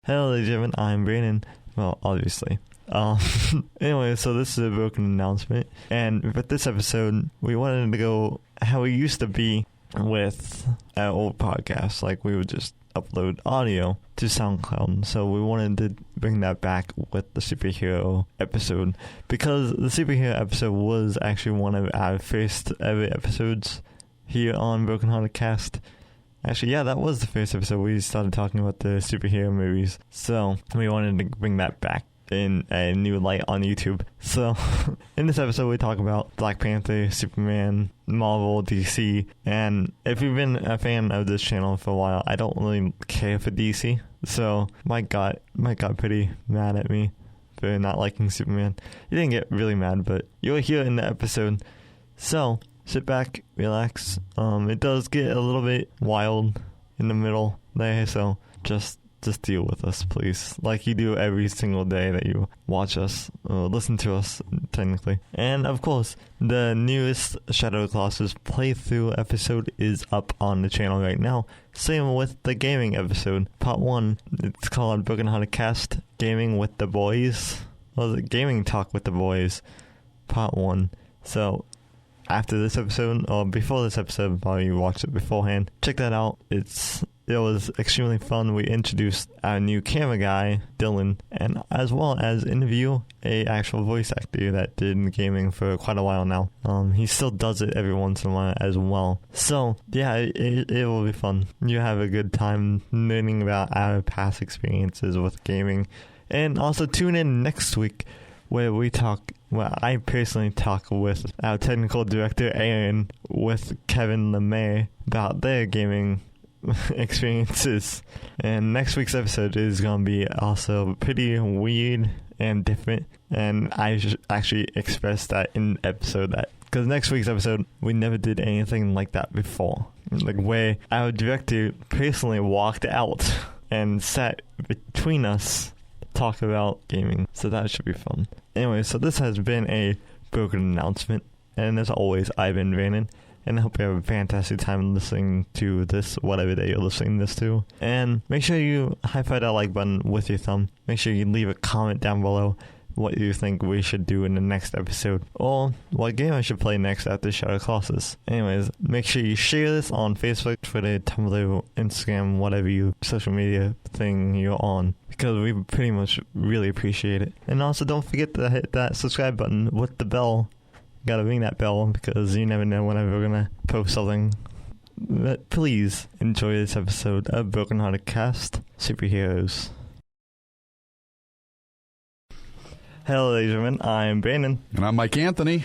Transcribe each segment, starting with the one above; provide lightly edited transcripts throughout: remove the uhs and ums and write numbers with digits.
Hello, ladies and gentlemen, I'm Brandon. Well, obviously. Anyway, so this is a broken announcement. And with this episode, we wanted to go how we used to be with our old podcasts. Like, we would just upload audio to SoundCloud. So we wanted to bring that back with the superhero episode. Because the superhero episode was actually one of our first ever episodes here on Broken Hearted Cast. Actually, yeah, that was the first episode. We started talking about the superhero movies. So we wanted to bring that back in a new light on YouTube. So in this episode, we talk about Black Panther, Superman, Marvel, DC. And if you've been a fan of this channel for a while, I don't really care for DC. So Mike got pretty mad at me for not liking Superman. He didn't get really mad, but you'll hear in the episode. So sit back, relax. It does get a little bit wild in the middle there, so just deal with us, please. Like you do every single day that you watch us, listen to us, technically. And of course, the newest Shadow Colossus playthrough episode is up on the channel right now. Same with the gaming episode, part 1. It's called Broken Hearted Cast Gaming with the Boys. Well, the Gaming Talk with the Boys, part 1. So after this episode, or before this episode, probably you watched it beforehand, check that out. It was extremely fun. We introduced our new camera guy, Dylan, and as well as interview a actual voice actor that did gaming for quite a while now. He still does it every once in a while as well. So yeah, it will be fun. You have a good time learning about our past experiences with gaming, and also tune in next week where we talk. Well, I personally talk with our technical director, Aaron, with Kevin Lemaire about their gaming experiences. And next week's episode is going to be also pretty weird and different. And I actually expressed that in the episode that, because next week's episode, we never did anything like that before. Like where our director personally walked out and sat between us talk about gaming, so that should be fun. Anyway, so this has been a broken announcement, and as always, I've been Brandon, and I hope you have a fantastic time listening to this, whatever day you're listening this to. And make sure you high-five that like button with your thumb. Make sure you leave a comment down below what you think we should do in the next episode, or what game I should play next after Shadow Colossus. Anyways, make sure you share this on Facebook, Twitter, Tumblr, Instagram, whatever social media thing you're on, because we pretty much really appreciate it. And also don't forget to hit that subscribe button with the bell. You gotta ring that bell, because you never know whenever we're gonna post something. But please enjoy this episode of Broken Hearted Cast Superheroes. Hello, ladies and gentlemen, I'm Brandon. And I'm Mike Anthony.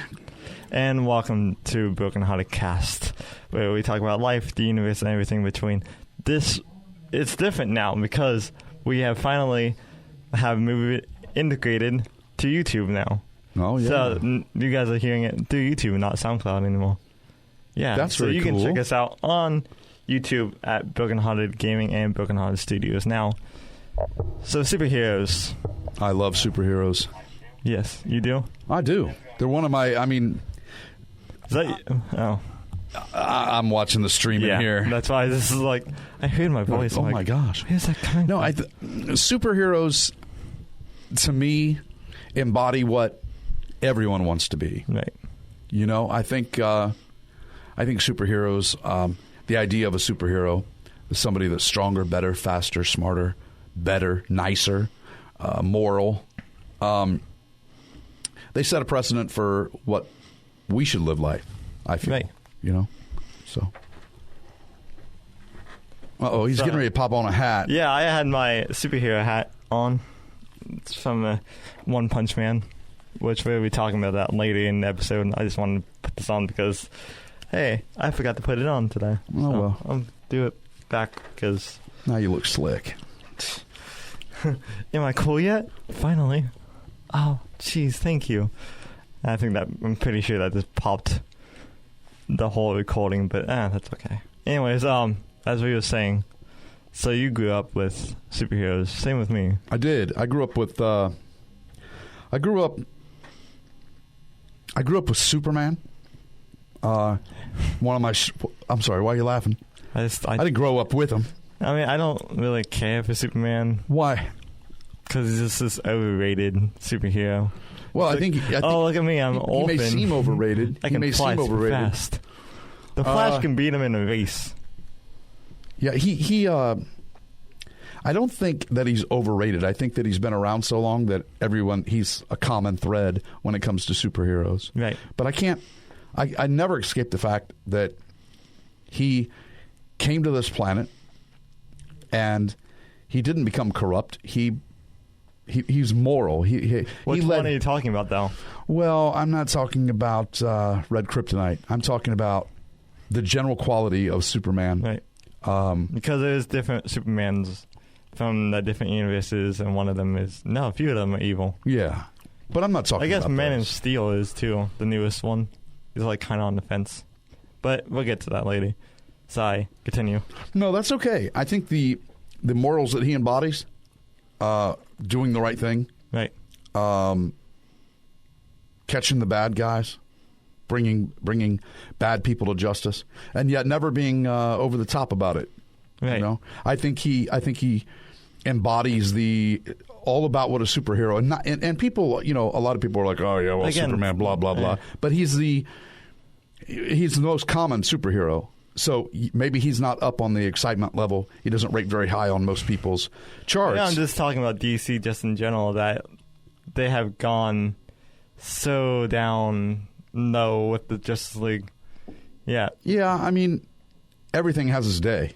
And welcome to Broken Hearted Cast, where we talk about life, the universe, and everything between. It's different now because we have finally moved it integrated to YouTube now. Oh, yeah. So you guys are hearing it through YouTube, not SoundCloud anymore. Yeah. That's really cool. So you can check us out on YouTube at Broken Hearted Gaming and Broken Hearted Studios now. So superheroes. I love superheroes. Yes, you do? I do. They're one of my, Is that... Oh. I'm watching the stream in here. That's why this is like... I heard my voice. Oh, my gosh. Where's that coming from? Superheroes, to me, embody what everyone wants to be. Right. You know, I think superheroes, the idea of a superhero is somebody that's stronger, better, faster, smarter, better, nicer, moral. They set a precedent for what we should live like, I feel. Right. You know? So. He's getting ready to pop on a hat. Yeah, I had my superhero hat on. It's from One Punch Man, which we'll be talking about that later in the episode. I just wanted to put this on because, hey, I forgot to put it on today. Oh, so well. I'll do it back because... Now you look slick. Am I cool yet? Finally. Oh, jeez, thank you. I'm pretty sure that just popped the whole recording, but that's okay. Anyways, as we were saying, so you grew up with superheroes. Same with me. I did. I grew up with Superman. One of my... I'm sorry, why are you laughing? I didn't grow up with him. I mean, I don't really care for Superman Why? because he's just this overrated superhero. Well, It's I think. oh, look at me, I'm he orphan. may seem overrated. I can he may fly seem super overrated. fast. The Flash can beat him in a race. Yeah, he. I don't think that he's overrated. I think that he's been around so long that he's a common thread when it comes to superheroes. Right. But I can't. I never escape the fact that he came to this planet and he didn't become corrupt. He's moral. Which one are you talking about, though? Well, I'm not talking about Red Kryptonite. I'm talking about the general quality of Superman. Right. Because there's different Supermans from the different universes, and one of them is a few of them are evil. Yeah, but I'm not talking. I guess about Man of those. Steel is too, the newest one. He's like kind of on the fence, but we'll get to that later. Sorry, continue. No, that's okay. I think the morals that he embodies, doing the right thing, Right. catching the bad guys, bringing bad people to justice, and yet never being over the top about it. Right. You know, I think he embodies all about what a superhero and people. You know, a lot of people are like, oh yeah, well, Again, Superman, blah blah blah. But he's the most common superhero. So maybe he's not up on the excitement level. He doesn't rate very high on most people's charts. Yeah, I'm just talking about DC just in general, that they have gone so down low with the Justice League. Yeah. Yeah, I mean, everything has its day.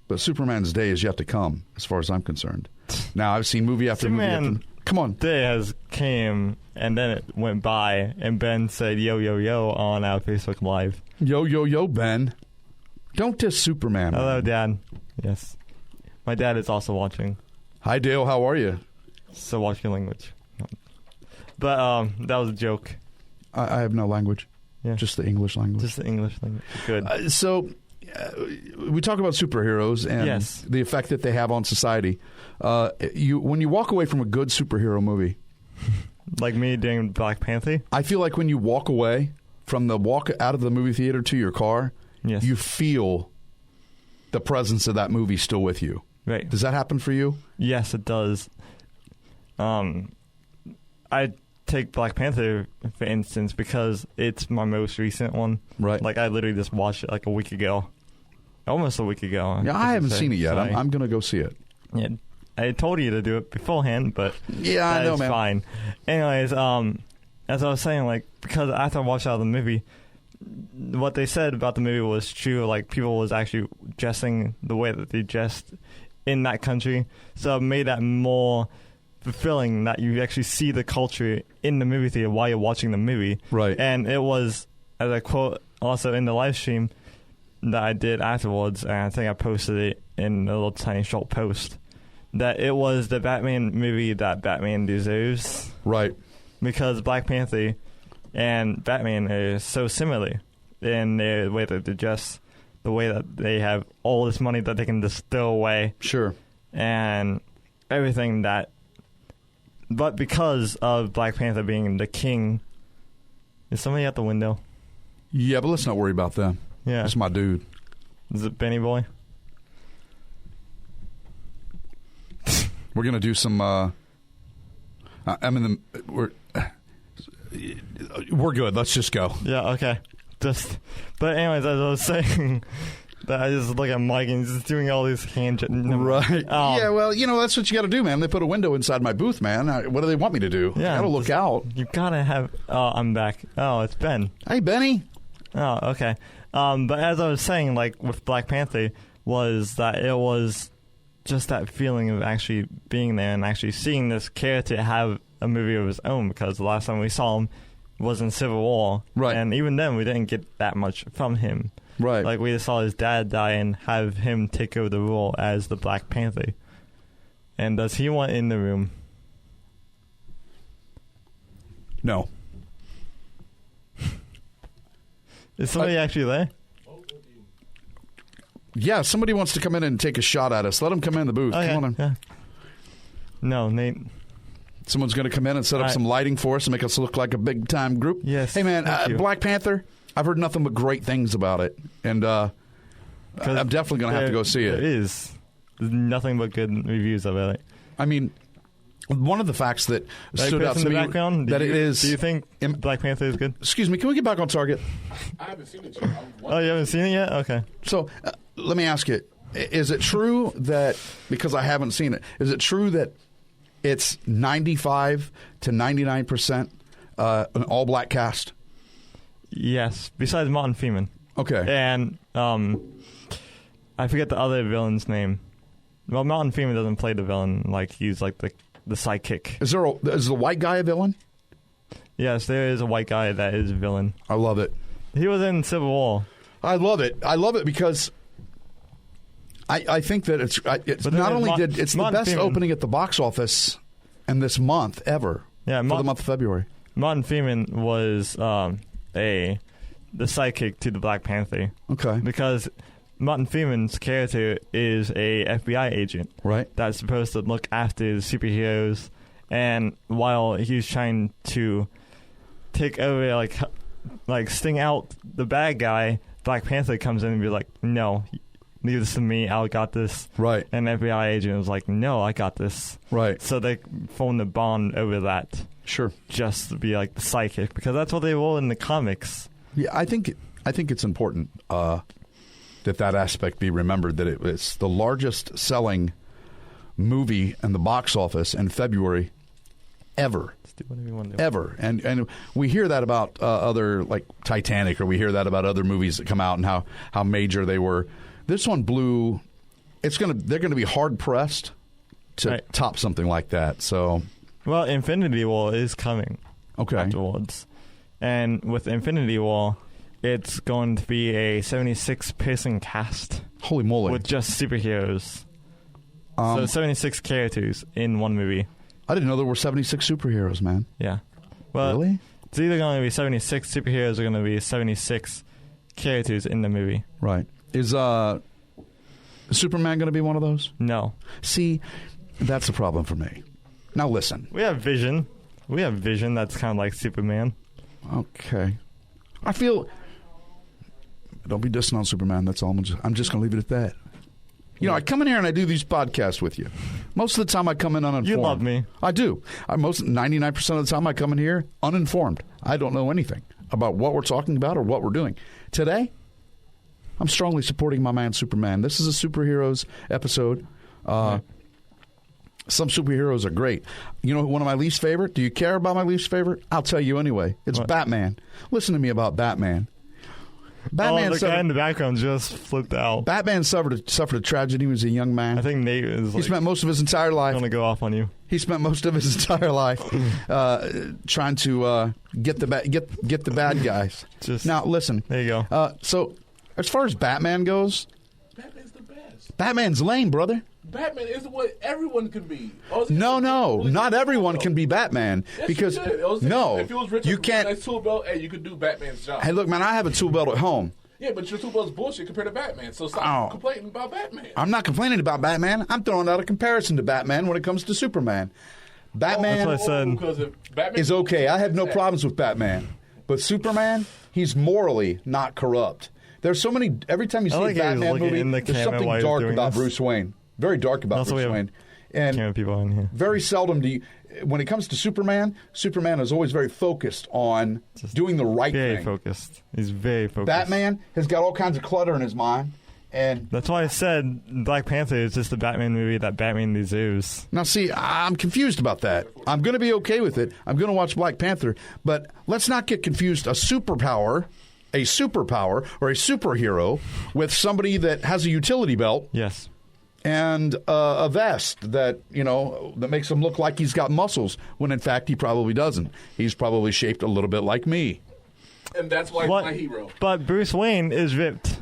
But Superman's day is yet to come, as far as I'm concerned. Now, I've seen movie after movie after... Come on. Day has came, and then it went by, and Ben said, yo, yo, yo, on our Facebook Live. Yo, yo, yo, Ben. Don't diss Superman. Hello, man. Dad. Yes. My dad is also watching. Hi, Dale. How are you? So watch your language. But that was a joke. I have no language. Yeah. Just the English language. Just the English language. Good. So we talk about superheroes and Yes. the effect that they have on society. When you walk away from a good superhero movie, Like me doing Black Panther? I feel like when you walk away from the walk out of the movie theater to your car, Yes. you feel the presence of that movie still with you. Right. Does that happen for you? Yes, it does. I take Black Panther, for instance, because it's my most recent one. Right. Like, I literally just watched it like a week ago. Almost a week ago. Yeah, I haven't seen it yet. Sorry. I'm going to go see it. Yeah, I told you to do it beforehand, but Yeah, I that know, is man. fine. Anyways, as I was saying, like, because after I watched out the movie, what they said about the movie was true. Like, people was actually dressing the way that they dressed in that country, so it made that more fulfilling, that you actually see the culture in the movie theater while you're watching the movie. Right. And it was, as I quote also in the live stream that I did afterwards, and I think I posted it in a little tiny short post, that it was the Batman movie that Batman deserves. Right. Because Black Panther and Batman are so similar in the way that they dress, the way that they have all this money that they can just throw away, Sure. and everything that. But because of Black Panther being the king, is somebody at the window? Yeah, but let's not worry about them. Yeah, That's my dude. is it Benny Boy? We're going to do some... We're good. Let's just go. Yeah, okay. But anyways, as I was saying, that I just look at Mike and he's just doing all these hand. Right. Yeah, well, that's what you got to do, man. They put a window inside my booth, man. What do they want me to do? Yeah, I got to look out. You gotta have. Oh, I'm back. Oh, it's Ben. Hey, Benny. Oh, okay. But as I was saying, like with Black Panther, was that it was just that feeling of actually being there and actually seeing this character have a movie of his own, because the last time we saw him was in Civil War. Right. And even then, we didn't get that much from him. Right. Like, we just saw his dad die and have him take over the role as the Black Panther. And does he want in the room? No. Is somebody actually there? Yeah, somebody wants to come in and take a shot at us. Let them come in the booth. Okay, Come on in. yeah. No, Nate. Someone's going to come in and set up some lighting for us and make us look like a big-time group. Yes. Hey, man, thank you. Black Panther, I've heard nothing but great things about it. And I'm definitely going to have to go see it. It is. There's nothing but good reviews about it. I mean, one of the facts that stood out to me that it is. Do you think Black Panther is good? Excuse me, can we get back on target? I haven't seen it yet. Oh, you haven't seen it yet? Okay. So let me ask you: is it true that, because I haven't seen it, is it true that it's 95 to 99% an all-black cast? Yes, besides Martin Freeman. Okay. And I forget the other villain's name. Well, Martin Freeman doesn't play the villain. Like, he's like the sidekick. Is the white guy a villain? Yes, there is a white guy that is a villain. I love it. He was in Civil War. I love it. I love it because I think that it's not only it's the best opening at the box office in this month ever. Yeah, for the month of February. Martin Freeman was the sidekick to the Black Panther. Okay. Because Martin Freeman's character is a FBI agent. Right. That's supposed to look after the superheroes. And while he's trying to take over, like sting out the bad guy, Black Panther comes in and be like, no, leave this to me, I got this. Right. And the FBI agent was like, no, I got this. Right. So they formed a bond over that. Sure. Just to be like the sidekick, because that's what they were in the comics. Yeah, I think it's important that aspect be remembered, that it's the largest selling movie in the box office in February ever. Ever. And we hear that about other, like Titanic, or we hear that about other movies that come out and how major they were. This one blew. They're gonna be hard pressed to top something like that. So, well, Infinity War is coming. Okay. Afterwards, and with Infinity War, it's going to be a 76-person cast. Holy moly! With just superheroes. So 76 characters in one movie. I didn't know there were 76 superheroes, man. Yeah. Well, really? It's either going to be 76 superheroes or going to be 76 characters in the movie. Right. Is Superman going to be one of those? No. See, that's the problem for me. Now listen. We have Vision. That's kind of like Superman. Okay. I feel... Don't be dissing on Superman. That's all. I'm just going to leave it at that. You know, I come in here and I do these podcasts with you. Most of the time I come in uninformed. You love me. I do. 99% of the time I come in here uninformed. I don't know anything about what we're talking about or what we're doing. Today, I'm strongly supporting my man Superman. This is a superheroes episode. Some superheroes are great. You know, one of my least favorite? Do you care about my least favorite? I'll tell you anyway. It's what? Batman. Listen to me about Batman. The guy in the background just flipped out. Batman suffered a tragedy when he was a young man. I think Nate is. He spent most of his entire life. I'm gonna go off on you. He spent most of his entire life trying to get the bad guys. Now listen. There you go. So as far as Batman goes, Batman's the best. Batman's lame, brother. Batman is what everyone can be. No, not everyone can be Batman. Yes, because if it was Richard, you can't. Nice tool belt, and you could do Batman's job. Hey, look, man, I have a tool belt at home. Yeah, but your tool belt's bullshit compared to Batman. So stop complaining about Batman. I'm not complaining about Batman. I'm throwing out a comparison to Batman when it comes to Superman. Batman is okay. I have no problems with Batman, but Superman, he's morally not corrupt. There's so many. Every time you see a Batman movie, there's something dark about Bruce Wayne. Very dark about Bruce Wayne. And people in here. Very seldom do you, when it comes to Superman is always very focused on doing the right thing. Very focused. He's very focused. Batman has got all kinds of clutter in his mind. And that's why I said Black Panther is just the Batman movie that Batman deserves. Now, see, I'm confused about that. I'm going to be okay with it. I'm going to watch Black Panther. But let's not get confused. A superpower or a superhero with somebody that has a utility belt. Yes. And a vest that, that makes him look like he's got muscles, when in fact he probably doesn't. He's probably shaped a little bit like me. And that's why he's my hero. But Bruce Wayne is ripped.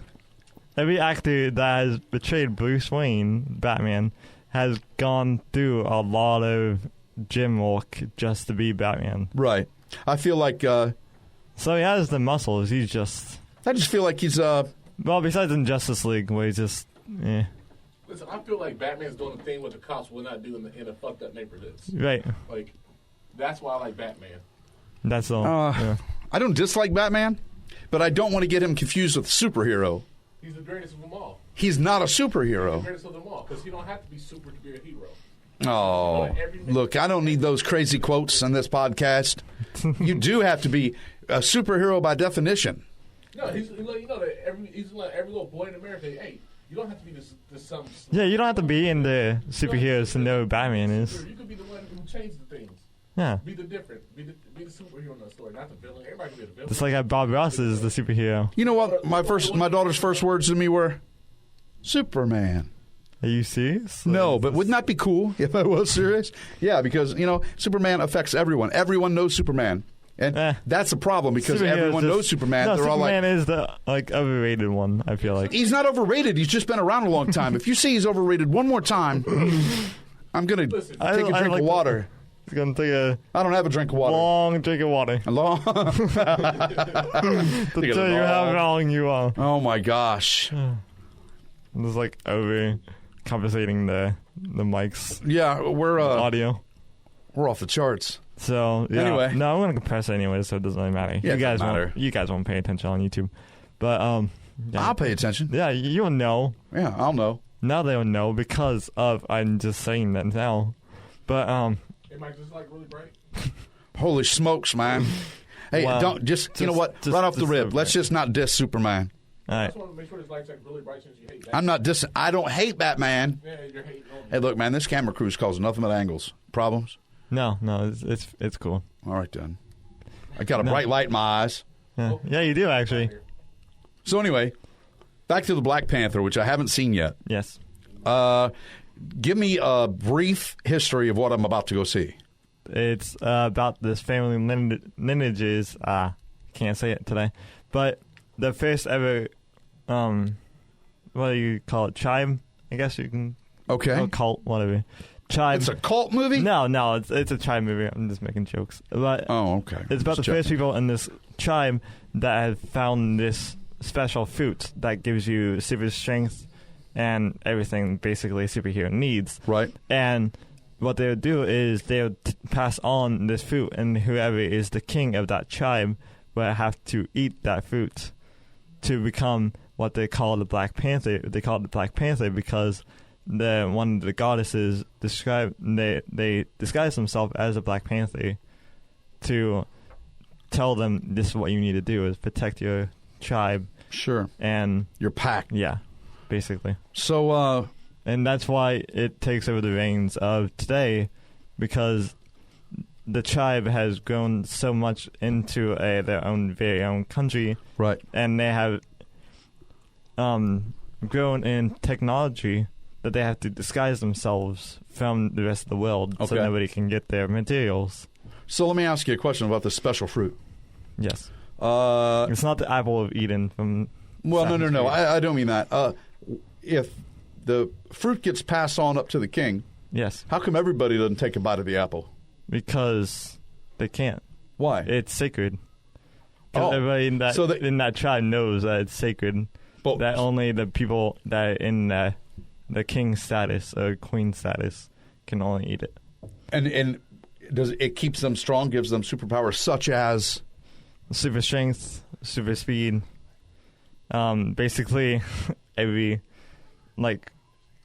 Every actor that has betrayed Bruce Wayne, Batman, has gone through a lot of gym work just to be Batman. Right. I feel like... so he has the muscles. He's just... I just feel like he's... Well, besides in Justice League, where he's just... Listen, I feel like Batman's doing the thing what the cops will not do in a fucked up neighborhoods. Right. Like, that's why I like Batman. That's all. I don't dislike Batman, but I don't want to get him confused with a superhero. He's the greatest of them all. He's not a He's the superhero. greatest of them all because he don't have to be super to be a hero. Oh, look, I don't need those crazy quotes on this podcast. You do have to be a superhero by definition. No, he's like, that he's like every little boy in America. Hey, you don't have to be this some. Yeah, you don't have to be in the superheroes to know who Batman is. You could be the one who changed the things. Yeah. Be the different. Be the superhero in the story, not the villain. Everybody can be the villain. It's like how Bob Ross is the superhero. You know what? My daughter's first words to me were, Superman. Are you serious? No, but wouldn't that be cool if I was serious? Yeah, because, Superman affects everyone. Everyone knows Superman. And that's the problem because everyone knows Superman. No, They're Superman all is the overrated one, I feel like. He's not overrated. He's just been around a long time. If you say he's overrated one more time, I'm going to take a drink of water. He's going to take a I don't have a drink of water. long drink of water. A long. To tell you how wrong you are. Oh, my gosh. It's like over conversating the mics. Yeah, we're audio. We're off the charts. So yeah, anyway, no, I'm gonna compress it anyway, so it doesn't really matter. Yeah, you guys won't pay attention on YouTube, but yeah. I'll pay attention. Yeah, you'll know. Yeah, I'll know. Now they'll know because of I'm just saying that now. But It might just like really bright. Holy smokes, man! Hey, don't you know what? Right off the rip, let's just not diss Superman. All right. I just want to make sure this light's like really bright since you hate that. I'm not dissing. I don't hate Batman. Yeah, you're hating on me. Hey, look, man, this camera crew's causing nothing but angles. Problems? No, it's cool. All right, then. I got a bright light in my eyes. Yeah, you do actually. So anyway, back to the Black Panther, which I haven't seen yet. Yes. Give me a brief history of what I'm about to go see. It's about this family lineages. Can't say it today, but the first ever, what do you call it? Tribe? I guess you can. Okay. Oh, cult, whatever. Tribe. It's a cult movie? No, it's a tribe movie. I'm just making jokes. But okay. It's about the first people in this tribe that have found this special fruit that gives you super strength and everything basically a superhero needs. Right. And what they would do is they would pass on this fruit, and whoever is the king of that tribe will have to eat that fruit to become what they call the Black Panther. They call it the Black Panther because one of the goddesses they disguise themselves as a Black Panther to tell them this is what you need to do is protect your tribe. Sure. And your pack. Yeah, basically. So and that's why it takes over the reins of today, because the tribe has grown so much into their own very own country. Right. And they have grown in technology that they have to disguise themselves from the rest of the world so nobody can get their materials. So let me ask you a question about this special fruit. Yes. It's not the apple of Eden from... Well, no. I don't mean that. If the fruit gets passed on up to the king... Yes. How come everybody doesn't take a bite of the apple? Because they can't. Why? It's sacred. Everybody in that tribe knows that it's sacred. But that only the people that are in the king status or queen status can only eat it. And does it keeps them strong, gives them superpowers such as super strength, super speed, basically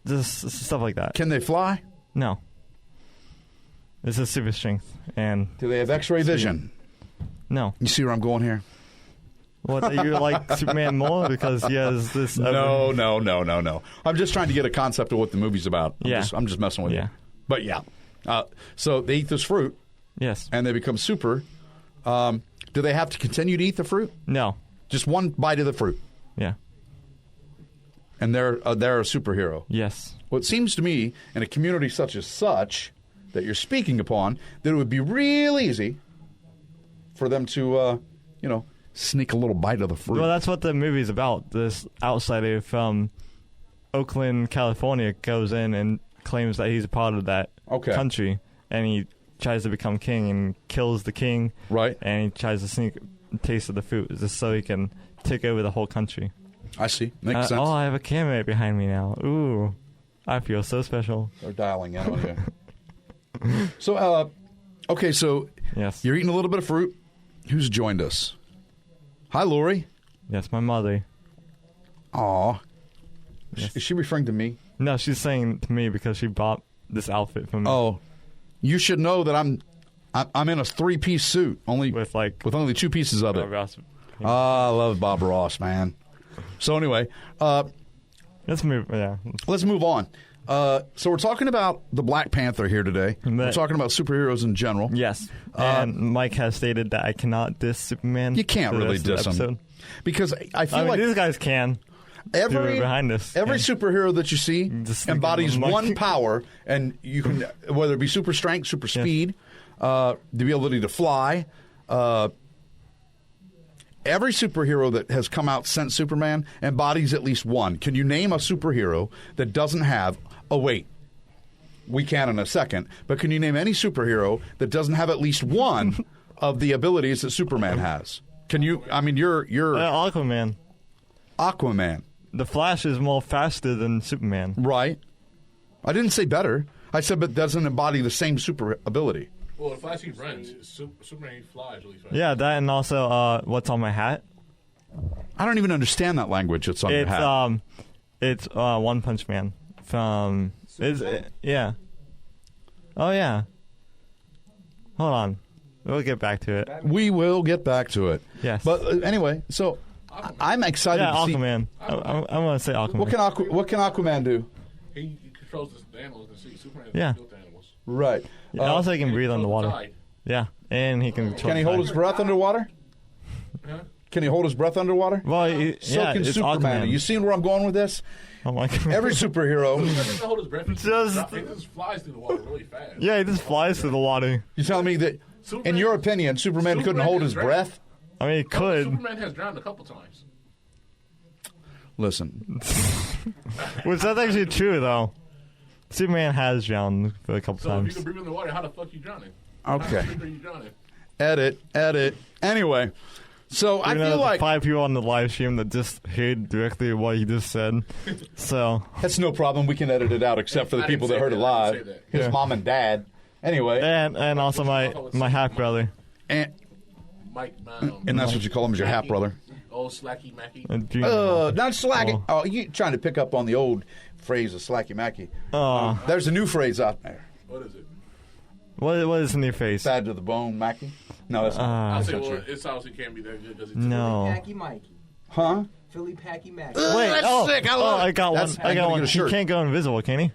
just stuff like that. Can they fly? No. This is super strength. And do they have X-ray vision? No. You see where I'm going here? What, you like Superman more because he has this... No. I'm just trying to get a concept of what the movie's about. I'm just messing with you. But yeah. So they eat this fruit. Yes. And they become super. Do they have to continue to eat the fruit? No. Just one bite of the fruit? Yeah. And they're a superhero? Yes. Well, it seems to me, in a community such as such that you're speaking upon, that it would be real easy for them to, sneak a little bite of the fruit. Well, that's what the movie's about. This outsider from Oakland, California goes in and claims that he's a part of that country, and he tries to become king and kills the king. Right. And he tries to sneak a taste of the fruit just so he can take over the whole country. I see. Makes sense. Oh, I have a camera behind me now. Ooh. I feel so special. They're dialing in on you. So, so yes, you're eating a little bit of fruit. Who's joined us? Hi, Lori. Yes, my mother. Aw. Yes. Is she referring to me? No, she's saying to me because she bought this outfit for me. Oh, you should know that I'm in a 3-piece suit, with only 2 pieces of it. I love Bob Ross, man. So anyway, let's move. Yeah, let's move on. So we're talking about the Black Panther here today. We're talking about superheroes in general. Yes, and Mike has stated that I cannot diss Superman. You can't really diss him because I feel like these guys can. Every behind us, every superhero that you see embodies one power, and you can whether it be super strength, super speed, the ability to fly. Every superhero that has come out since Superman embodies at least one. Can you name a superhero that doesn't have? Oh wait, we can in a second. But can you name any superhero that doesn't have at least one of the abilities that Superman has? Can you? I mean, you're Aquaman. Aquaman. The Flash is more faster than Superman. Right. I didn't say better. I said, but doesn't embody the same super ability. Well, the Flash, he runs. Superman, he flies really fast. Yeah, that and also what's on my hat? I don't even understand that language that's on your hat. It's One Punch Man from... yeah. Oh, yeah. Hold on. We'll get back to it. We will get back to it. Yes. But anyway, so I'm excited to see... Aquaman. I'm going to say Aquaman. What can Aquaman do? He controls the animals and see. Superman Yeah. built the animals. Right. Yeah, also he can breathe underwater. Yeah, and he can control Can he the hold tide. his breath underwater? Huh? Can he hold his breath underwater? Well, So yeah, can it's Superman. Aquaman. You seen where I'm going with this? Oh my God. Every superhero... He doesn't hold his breath. He just flies through the water really fast. Yeah, he just flies through the water. You telling me that, Superman- in your opinion, Superman couldn't hold his breath? I mean, he could. Superman has drowned a couple times. Listen. Which that's actually true, though. Superman has drowned for a couple So if times. you can breathe in the water, how the fuck you drowning? Okay. How are you drowning? Edit. Anyway, so I feel like... 5 people on the live stream that just heard directly what he just said. So... That's no problem. We can edit it out, except for the I people didn't that heard say it that. I live. didn't say that. His Yeah. mom and dad. Anyway. And also my half brother. And that's what you call him, is your half brother. Old Slacky Macky. Not slacky. Oh, you trying to pick up on the old phrase of slacky macky. There's a new phrase out there. What is it? What is in your face? Bad to the bone, Mackey? No, that's not. I'll That's say, not well, true. it obviously can't be that good. Does it? No. Packy Mikey. Huh? Philly Packy Mac. Wait, That's sick. I love it. I got That's- one. I'm I got gonna one. get a shirt. He can't go invisible, can he?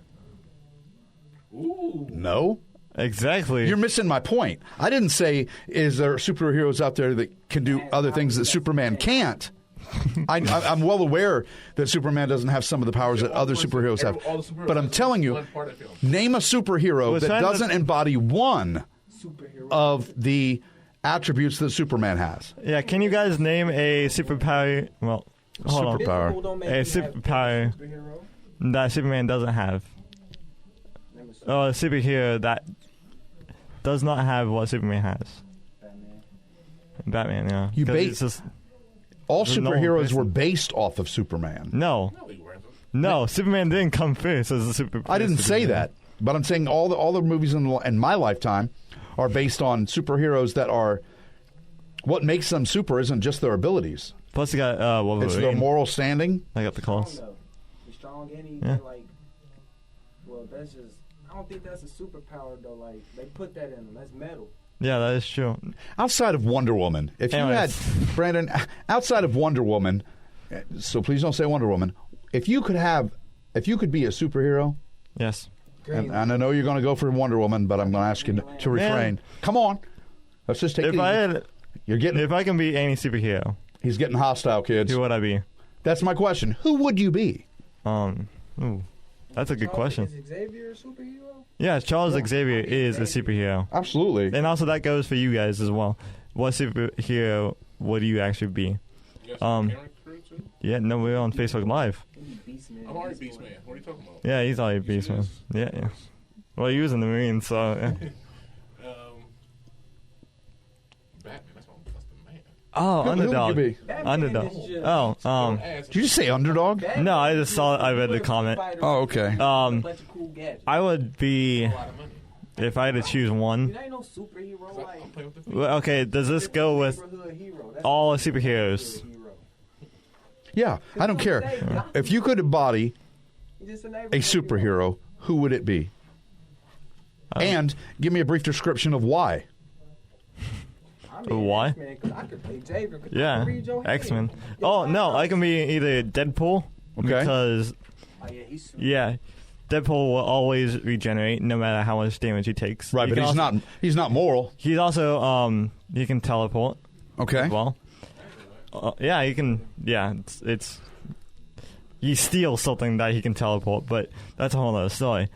Ooh. No. Exactly. You're missing my point. I didn't say, is there superheroes out there that can do other things that Superman can't? I'm well aware that Superman doesn't have some of the powers that other superheroes have. All the superheroes But I'm have telling you, one part of film. name a superhero that doesn't embody one Superhero. of the attributes that Superman has. Yeah, can you guys name a superpower? Well, hold on. Superpower. Invisible don't make A you have superpower superhero. that Superman doesn't have. Name a Oh, a superhero that does not have what Superman has. Batman, yeah. You 'Cause bait- it's just All There's no one superheroes facing. were based off of Superman. no, No, he wears them. no. Superman didn't come first as a super. I didn't say that, but I'm saying all the movies in my lifetime are based on superheroes that are. What makes them super isn't just their abilities; Plus, you got Wolverine. it's their moral standing. I got the calls. Strong, though. He's strong and he Yeah. like. Well, that's just. I don't think that's a superpower though. Like they put that in him. That's metal. Yeah, that is true. Outside of Wonder Woman, if you Anyways. had Brandon, outside of Wonder Woman, so please don't say Wonder Woman. If you could be a superhero, Yes. and I know you're going to go for Wonder Woman, but I'm going to ask you to refrain. Man. Come on, let's just take it If easy. I can be any superhero, He's getting hostile, kids. who would I be? That's my question. Who would you be? Ooh, that's a good question. Is Xavier a superhero? Yeah, Charles Xavier is a superhero, Absolutely. and also that goes for you guys as well. What superhero would you actually be? You got some camera crew too? Yeah, no, we're on Facebook Live. Beastman. I'm already Beast Man. What are you talking about? Yeah, he's already Beastman. Yeah. Well, he was in the Marines, so yeah. Batman. That's the man. Oh, Who would underdog. you be? Underdog. Is just Oh, Did you just say underdog? Batman No, I is just saw- I read the a comment. fighter Oh, okay. with a bunch of cool gadgets. I would be, A lot of money. if I had to choose You one. ain't no superhero like I'm playing with the Well, okay, does this go with neighborhood hero. That's all a superheroes? hero. Yeah, I don't care. If you could embody a superhero, who would it be? And give me a brief description of why. Why? X-Men, 'cause I could play Xavier, 'cause I Yeah, can read your X-Men. hand. Oh, no, I can be either Deadpool, because, Oh, yeah, he's super. yeah, Deadpool will always regenerate no matter how much damage he takes. Right, He but can also- he's not moral. He's also, he can teleport Okay. as well. Yeah, he can, yeah, it's he steals something that he can teleport, but that's a whole other story.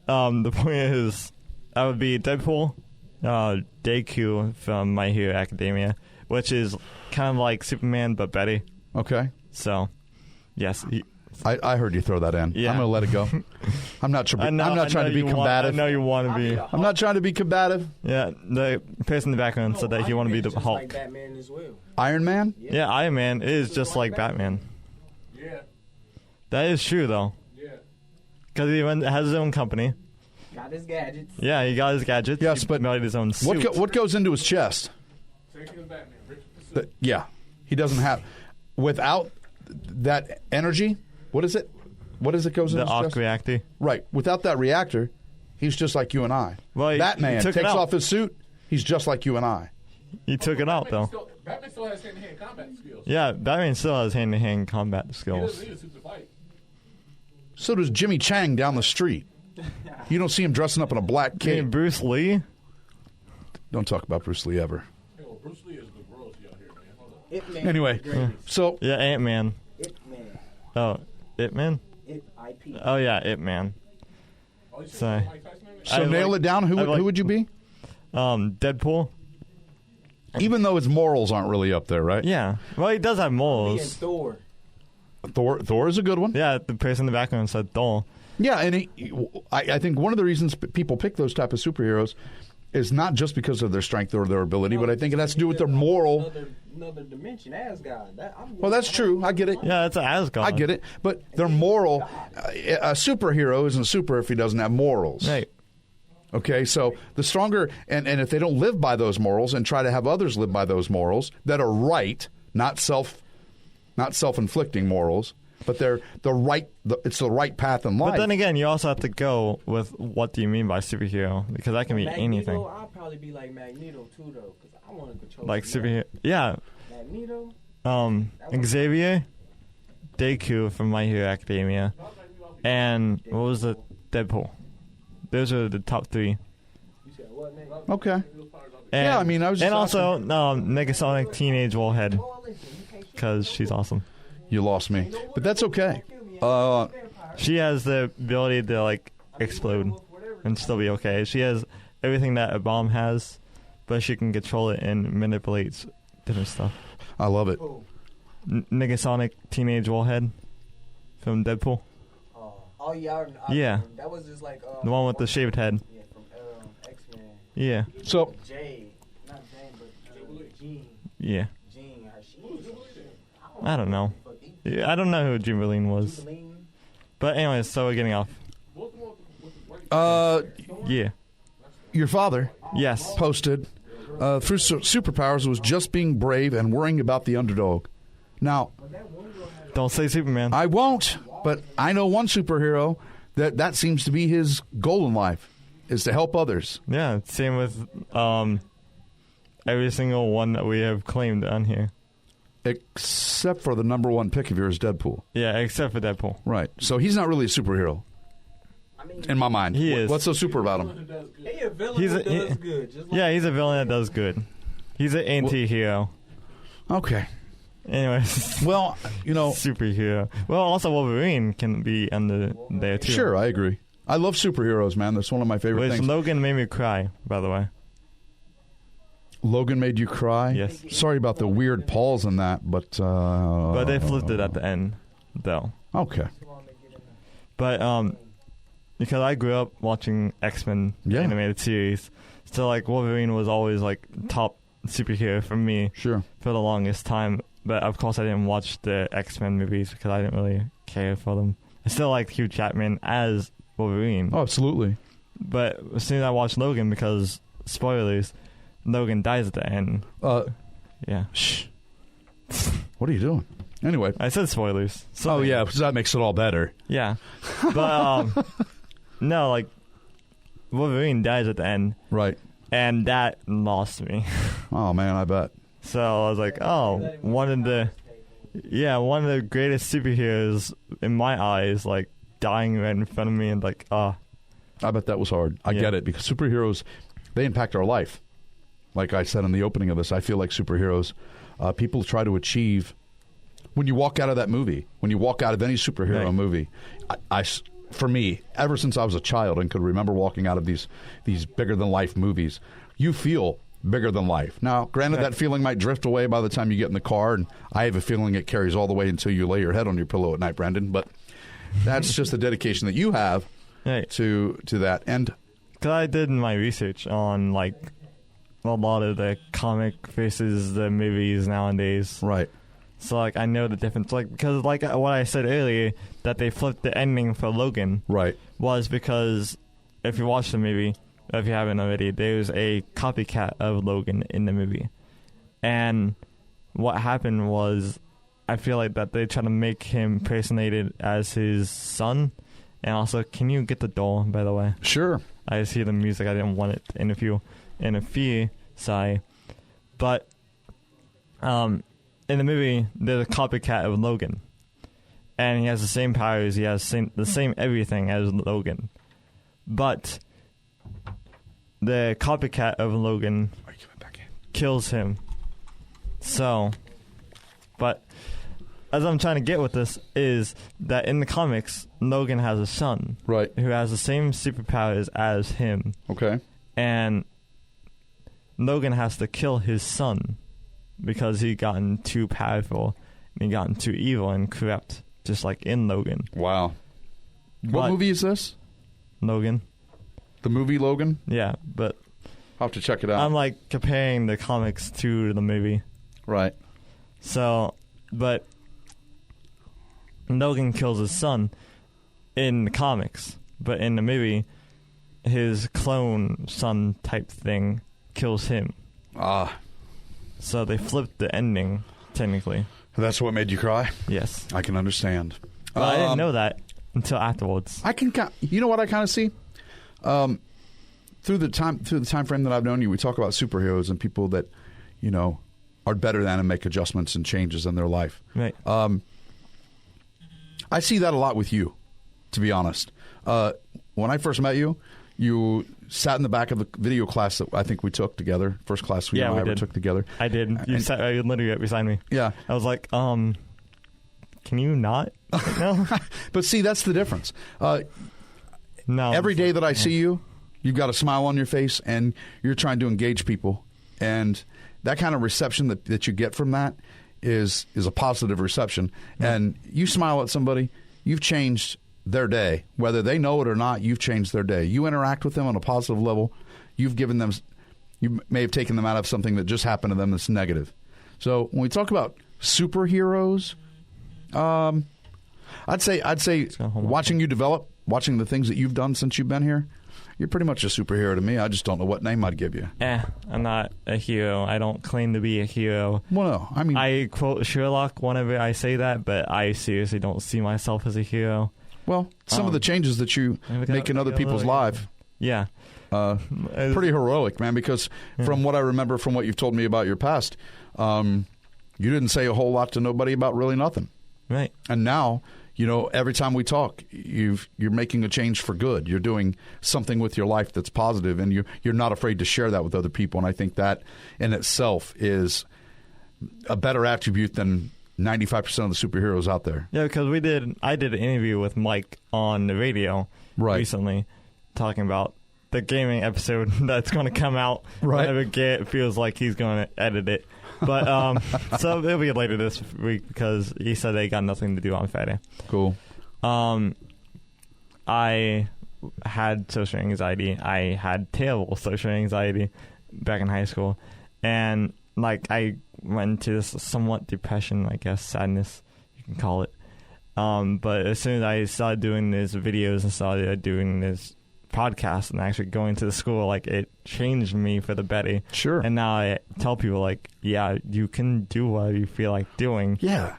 The point is, I would be Deadpool, Deku from My Hero Academia, which is kind of like Superman but better. Okay. So, yes. I heard you throw that in. Yeah. I'm going to let it go. I'm not trying to be combative. I know you want to be. I'm not trying to be combative. Yeah, the person in the background said that he wanted to be the Just Hulk. like Batman as well. Iron Man? Yeah, Iron Man is just like Batman. Yeah. That is true, though. Yeah. Because he has his own company. Got his gadgets. Yeah, he got his gadgets. Yes, he but made his own suit. What goes into his chest? Same thing as Batman. Rich with the suit. Yeah. He doesn't have... Without that energy, what is it? What is it goes The into his arc chest? reactor. Right. Without that reactor, he's just like you and I. Well, he Batman took it takes out. off his suit, he's just like you and I. He took it out, though. Batman still has hand-to-hand combat skills. Yeah, Batman still has hand-to-hand combat He skills. doesn't need a suit to fight. So does Jimmy Chang down the street. You don't see him dressing up in a black I cape. mean, Bruce Lee? Don't talk about Bruce Lee ever. Hey, well, Bruce Lee is the royalty out here, man. Hold up. Ip Man. Anyway, so Yeah, Ant-Man. Ip Man. Oh, Ip-Man? Ip IP. Oh, yeah, Ip-Man. Oh, you see Sorry. Mike Tyson in there? so I nail like- it down. I like- Who would you be? Deadpool? Even though his morals aren't really up there, right? Yeah. Well, he does have Me and morals. Thor. Thor is a good one. Yeah, the person in the background said Thor. Yeah, and I think one of the reasons people pick those type of superheroes is not just because of their strength or their ability, but I think it has to do with their moral. Another dimension, Asgard. Well, that's true. I get it. Yeah, it's an Asgard. I get it. But their moral, a superhero isn't super if he doesn't have morals. Right. Okay, so the stronger, and if they don't live by those morals and try to have others live by those morals that are right, not self-inflicting morals, but they're it's the right path in life. But then again, you also have to go with what do you mean by superhero? Because that can be Magneto, anything. I'll probably be like Magneto too, though, because I want to control. Like the superhero. Yeah. Magneto. Xavier, Deku from My Hero Academia, and what was it? Deadpool. Those are the top three. You said what name? Okay. And, Yeah, I mean, I was just and also Negasonic Teenage Warhead, because she's awesome. You lost me, but that's okay. She has the ability to like explode and still be okay. She has everything that a bomb has, but she can control it and manipulates different stuff. I love it. Negasonic Teenage Warhead from Deadpool. Oh yeah, Yeah. That was just like The one with the shaved head. Yeah, from X-Men. Yeah. So Jade, not Jane, but Jean. Yeah. Jean, she. I don't know. Yeah, I don't know who Jubilee was. But anyways, so we're getting off. Yeah. your father Yes. posted through superpowers was just being brave and worrying about the underdog. Now, Don't say Superman. I won't, but I know one superhero that seems to be his goal in life is to help others. Yeah, same with every single one that we have claimed on here. Except for the number one pick of yours, Deadpool. Yeah, except for Deadpool. Right. So he's not really a superhero. In my mind. He is. What's so super about him? He a villain He's who a- does good. Just like Yeah, he's a villain that does good. He's an anti-hero. Okay. Anyways, Well, superhero. Well, also Wolverine can be under there too. sure, I agree. I love superheroes, man. That's one of my favorite Which things. Logan made me cry, by the way. Logan made you cry? Yes. Sorry about the weird pause in that, but... But they flipped it at the end, though. Okay. But because I grew up watching X-Men Yeah. animated series, so like Wolverine was always like top superhero for me Sure. for the longest time. But of course, I didn't watch the X-Men movies because I didn't really care for them. I still liked Hugh Jackman as Wolverine. Oh, absolutely. But as soon as I watched Logan, because spoilers, Logan dies at the end. Yeah. Shh. What are you doing? Anyway. I said spoilers. Oh, yeah, because that makes it all better. Yeah. But, no, like, Wolverine dies at the end. Right. And that lost me. Oh, man, I bet. So I was like, oh, one of the greatest superheroes in my eyes, like, dying right in front of me, and like, I bet that was hard. I get it, because superheroes, they impact our life. Like I said in the opening of this, I feel like superheroes, people try to achieve. When you walk out of that movie, when you walk out of any superhero movie, for me, ever since I was a child and could remember walking out of these bigger than life movies, you feel bigger than life. Now, granted, that feeling might drift away by the time you get in the car, and I have a feeling it carries all the way until you lay your head on your pillow at night, Brendan. But that's just the dedication that you have to that. And because I did my research on like a lot of the comic versus the movies nowadays, right. So like I know the difference, like because like what I said earlier, that they flipped the ending for Logan, right, was because if you watch the movie, if you haven't already, there's a copycat of Logan in the movie, and what happened was, I feel like that they try to make him impersonated as his son, and also, can you get the door, by the way? Sure. I see the music. I didn't want it to interfere. Sorry, but in the movie, there's a copycat of Logan, and he has the same powers. He has the same everything as Logan, but the copycat of Logan kills him. So, but as I'm trying to get with this is that in the comics, Logan has a son, right, who has the same superpowers as him. Okay, and Logan has to kill his son because he gotten too powerful and he gotten too evil and corrupt, just like in Logan. Wow. What movie is this? Logan. The movie Logan? Yeah, but I'll have to check it out. I'm like comparing the comics to the movie. Right. So, but Logan kills his son in the comics, but in the movie, his clone son type thing kills him. So they flipped the ending, technically. That's what made you cry? Yes. I can understand. Well, I didn't know that until afterwards. You know what I kind of see? Through the time frame that I've known you, we talk about superheroes and people that, you know, are better than and make adjustments and changes in their life. Right. I see that a lot with you, to be honest. When I first met you, you sat in the back of the video class that I think we took together, first class we ever took together. I did. You sat literally right beside me. Yeah. I was like, can you not? No. But see, that's the difference. No. Every day that I see you, you've got a smile on your face, and you're trying to engage people. And that kind of reception that you get from that is a positive reception. Yeah. And you smile at somebody, you've changed their day. Whether they know it or not, you've changed their day. You interact with them on a positive level. You may have taken them out of something that just happened to them that's negative. So when we talk about superheroes, I'd say watching you develop, watching the things that you've done since you've been here, you're pretty much a superhero to me. I just don't know what name I'd give you. I'm not a hero. I don't claim to be a hero. Well, no. I mean, I quote Sherlock whenever I say that, but I seriously don't see myself as a hero. Well, some of the changes that you make in other people's lives. Yeah. Pretty heroic, man, because from what I remember from what you've told me about your past, you didn't say a whole lot to nobody about really nothing. Right. And now, you know, every time we talk, you're making a change for good. You're doing something with your life that's positive, and you're not afraid to share that with other people. And I think that in itself is a better attribute than 95% of the superheroes out there. Yeah, because I did an interview with Mike on the radio recently, talking about the gaming episode that's going to come out whenever Garret feels like he's going to edit it. But so it'll be later this week because he said they got nothing to do on Friday. Cool. I had social anxiety. I had terrible social anxiety back in high school, and like I went into this somewhat depression, I guess, sadness, you can call it. But as soon as I started doing these videos and started doing this podcast and actually going to the school, like it changed me for the better. Sure. And now I tell people like, yeah, you can do what you feel like doing. Yeah.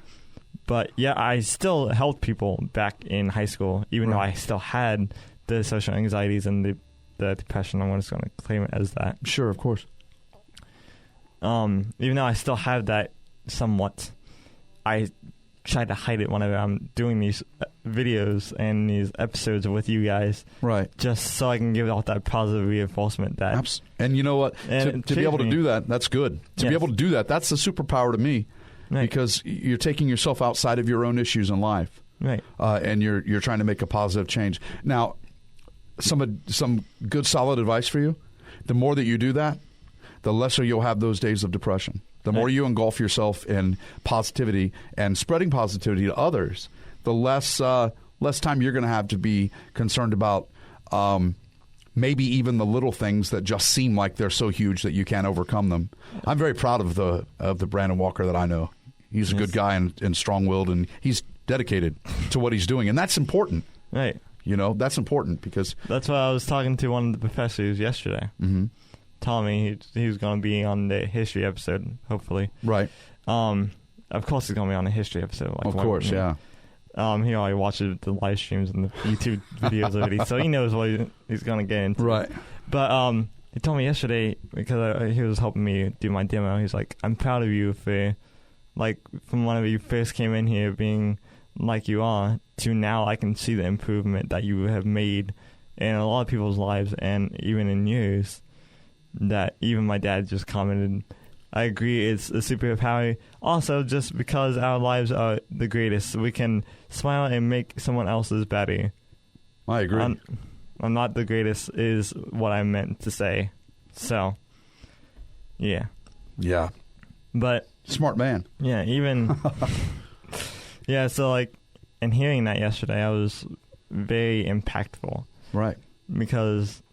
But yeah, I still helped people back in high school, even though I still had the social anxieties and the depression. I'm just going to claim it as that. Sure, of course. Even though I still have that somewhat, I try to hide it whenever I'm doing these videos and these episodes with you guys. Right. Just so I can give out that positive reinforcement. And you know what? To be able to do that, that's good. To be able to do that, that's the superpower to me. Right. Because you're taking yourself outside of your own issues in life. Right. And you're trying to make a positive change. Now, some good solid advice for you. The more that you do that, the lesser you'll have those days of depression. The more you engulf yourself in positivity and spreading positivity to others, the less time you're going to have to be concerned about maybe even the little things that just seem like they're so huge that you can't overcome them. I'm very proud of the Brandon Walker that I know. He's a good guy and strong-willed, and he's dedicated to what he's doing, and that's important. Right. That's important because... That's why I was talking to one of the professors yesterday. Mm-hmm. Telling me he was going to be on the history episode, hopefully. Right. Of course he's going to be on the history episode. Of course, yeah. He already watches the live streams and the YouTube videos already, so he knows what he's going to get into. Right. But he told me yesterday, because he was helping me do my demo, he's like, I'm proud of you for, like, from whenever you first came in here being like you are, to now I can see the improvement that you have made in a lot of people's lives and even in yours. That even my dad just commented, I agree, it's a superpower. Also, just because our lives are the greatest, we can smile and make someone else's better. I agree. I'm not the greatest is what I meant to say. So, yeah. Yeah. But... Smart man. Yeah, even... yeah, so, like, in hearing that yesterday, I was very impactful. Right. Because...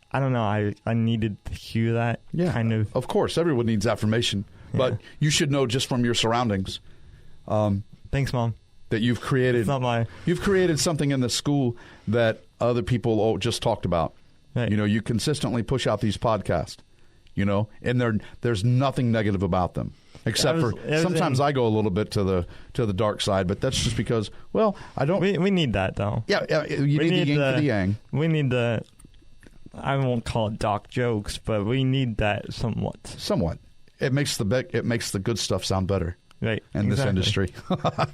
I don't know. I needed to hear that. Yeah, kind of. Of course, everyone needs affirmation, but you should know just from your surroundings. Thanks, Mom. That you've created. It's You've created something in the school that other people just talked about. Right. You consistently push out these podcasts. And there's nothing negative about them, except for sometimes I go a little bit to the dark side, but that's just because I don't. We need that though. Yeah. You need the yin for the yang. We need the. I won't call it dark jokes, but we need that somewhat. Somewhat. It makes the good stuff sound better. Right. In this industry. All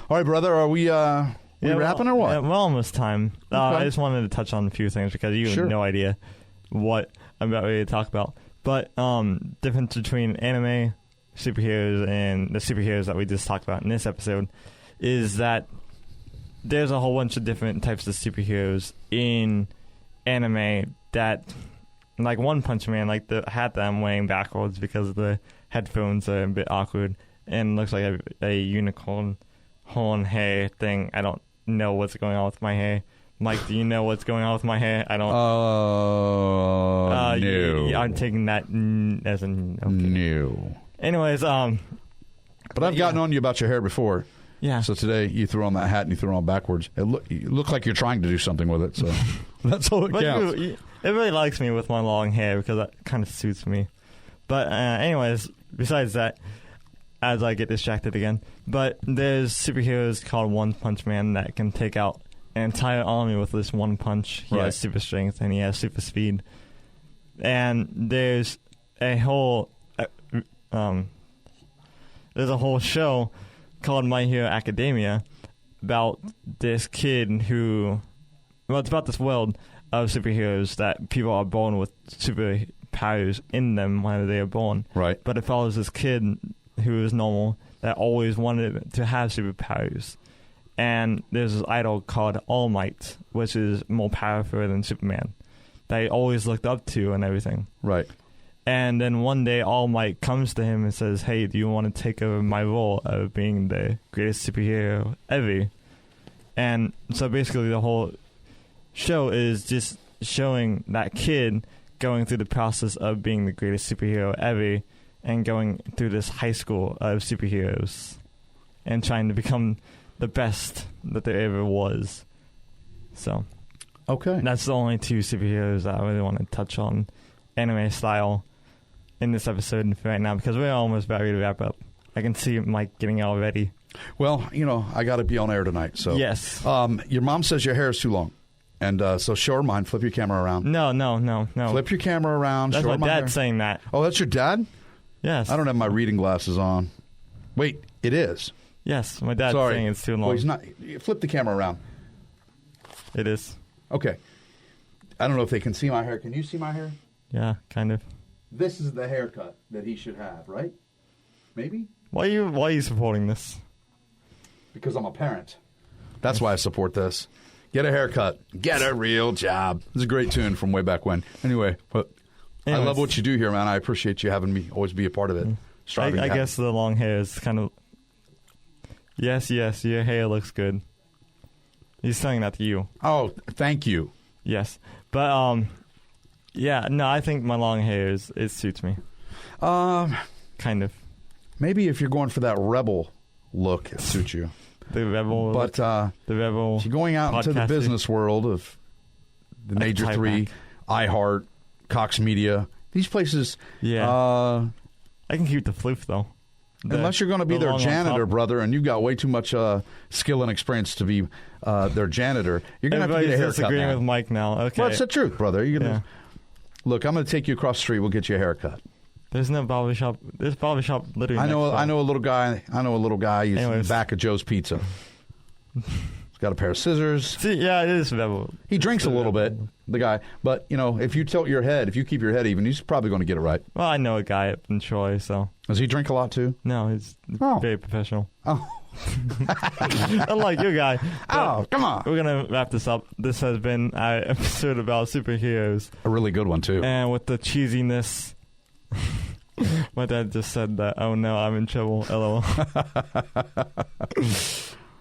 right, brother. Are we wrapping or what? Yeah, we're almost time. Okay. I just wanted to touch on a few things because you have no idea what I'm about ready to talk about. But difference between anime superheroes and the superheroes that we just talked about in this episode is that there's a whole bunch of different types of superheroes in anime that, like One Punch Man, like the hat that I'm wearing backwards because the headphones are a bit awkward and looks like a unicorn horn hair thing. I don't know what's going on with my hair. Mike, do you know what's going on with my hair? I don't. No. I'm taking that as an okay. No. Anyways, but I've gotten on you about your hair before. Yeah. So today you threw on that hat and you threw on backwards. You look like you're trying to do something with it. So that's all that counts. It really likes me with my long hair because that kind of suits me. But anyways, besides that, as I get distracted again, but there's superheroes called One Punch Man that can take out an entire army with this one punch. He has super strength and he has super speed. And there's a whole show called My Hero Academia about this kid who... Well, it's about this world of superheroes that people are born with superpowers in them when they are born. Right. But it follows this kid who is normal that always wanted to have superpowers. And there's this idol called All Might, which is more powerful than Superman, that he always looked up to and everything. Right. And then one day All Might comes to him and says, hey, do you want to take over my role of being the greatest superhero ever? And so basically the whole show is just showing that kid going through the process of being the greatest superhero ever and going through this high school of superheroes and trying to become the best that there ever was. So, okay, that's the only two superheroes that I really want to touch on anime style in this episode right now because we're almost about ready to wrap up. I can see Mike getting all ready. Well, I got to be on air tonight. So Yes. Your mom says your hair is too long. And so show her mine. Flip your camera around. No. Flip your camera around. That's show her my my dad hair. saying that. Oh, that's your dad? Yes. I don't have my reading glasses on. Wait, it is. Yes, my dad's Sorry. saying it's too long. Well, he's not. Flip the camera around. It is. Okay. I don't know if they can see my hair. Can you see my hair? Yeah, kind of. This is the haircut that he should have, right? Maybe? Why are you supporting this? Because I'm a parent. That's why I support this. Get a haircut. Get a real job. This is a great tune from way back when. Anyway, but I love what you do here, man. I appreciate you having me always be a part of it. I guess the long hair is kind of... Yes, your hair looks good. He's saying that to you. Oh, thank you. Yes. But, yeah, no, I think my long hair it suits me. Kind of. Maybe if you're going for that rebel look, it suits you. The rebel. But the rebel. if you're going out into the business world of the major three, iHeart, Cox Media, these places. Yeah. I can keep the floof, though. Unless you're going to be their janitor, brother, and you've got way too much skill and experience to be their janitor, you're going to have to get a haircut. Disagreeing with Mike now. Okay. Well, it's the truth, brother. You're gonna look. I'm going to take you across the street. We'll get you a haircut. There's no barber shop. There's barber shop literally. I know a little guy. He's in the back of Joe's Pizza. He's got a pair of scissors. See, yeah, it is rebel. He drinks a little bit, the guy. But if you tilt your head, if you keep your head even, he's probably going to get it right. Well, I know a guy up in Troy, so. Does he drink a lot too? No, he's very professional. Oh. Unlike your guy. Oh, come on. We're going to wrap this up. This has been our episode about superheroes. A really good one, too. And with the cheesiness. My dad just said that. Oh, no, I'm in trouble. LOL.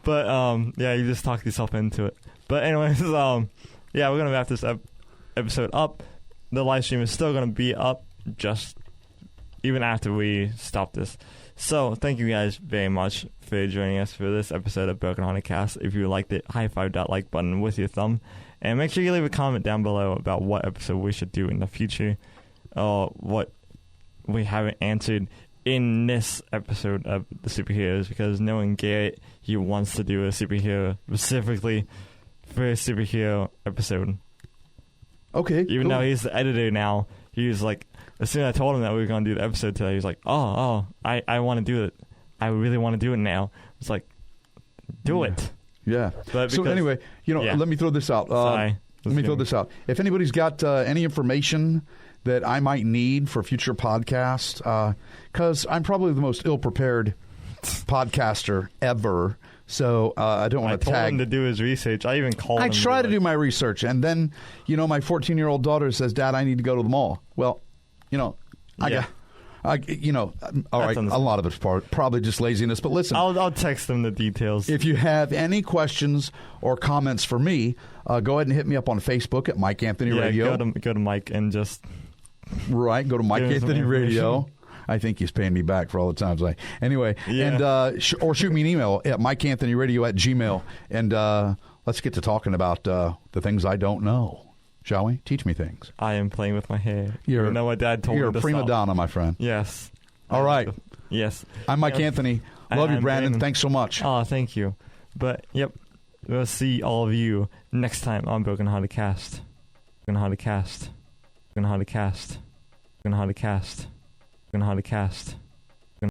But, yeah, you just talked yourself into it. But anyways, yeah, we're going to wrap this episode up. The live stream is still going to be up just even after we stop this. So, thank you guys very much for joining us for this episode of Broken Hearted Cast. If you liked it, high five that like button with your thumb. And make sure you leave a comment down below about what episode we should do in the future. Or what we haven't answered in this episode of the superheroes. Because knowing Garrett, he wants to do a superhero specifically for a superhero episode. Okay. Even though he's the editor now, he was like, as soon as I told him that we were going to do the episode today, he was like, I want to do it. I really want to do it now. It's like, do it. Yeah. But so anyway, let me throw this out. Let me throw this out. If anybody's got any information that I might need for future podcasts, because I'm probably the most ill-prepared podcaster ever. So I don't want to tag. I told him to do his research. I even called him. I try to do my research, and then my 14-year-old daughter says, "Dad, I need to go to the mall." Well, all right. A lot of it's probably just laziness. But listen, I'll text them the details. If you have any questions or comments for me, go ahead and hit me up on Facebook at Mike Anthony Radio. Go to Mike and just go to Mike Anthony Radio. I think he's paying me back for all the times anyway. Yeah. And or shoot me an email at MikeAnthonyRadio@gmail.com. And let's get to talking about the things I don't know. Shall we? Teach me things. I am playing with my hair. My dad told me to You're a prima donna, my friend. Yes. All right. Yes. I'm Mike Anthony. Love you, Brandon. Thanks so much. Oh, thank you. But, yep. We'll see all of you next time on Broken Hearted Cast. Broken Hearted Cast. Broken Hearted Cast. Broken Hearted Cast. Broken Hearted Cast.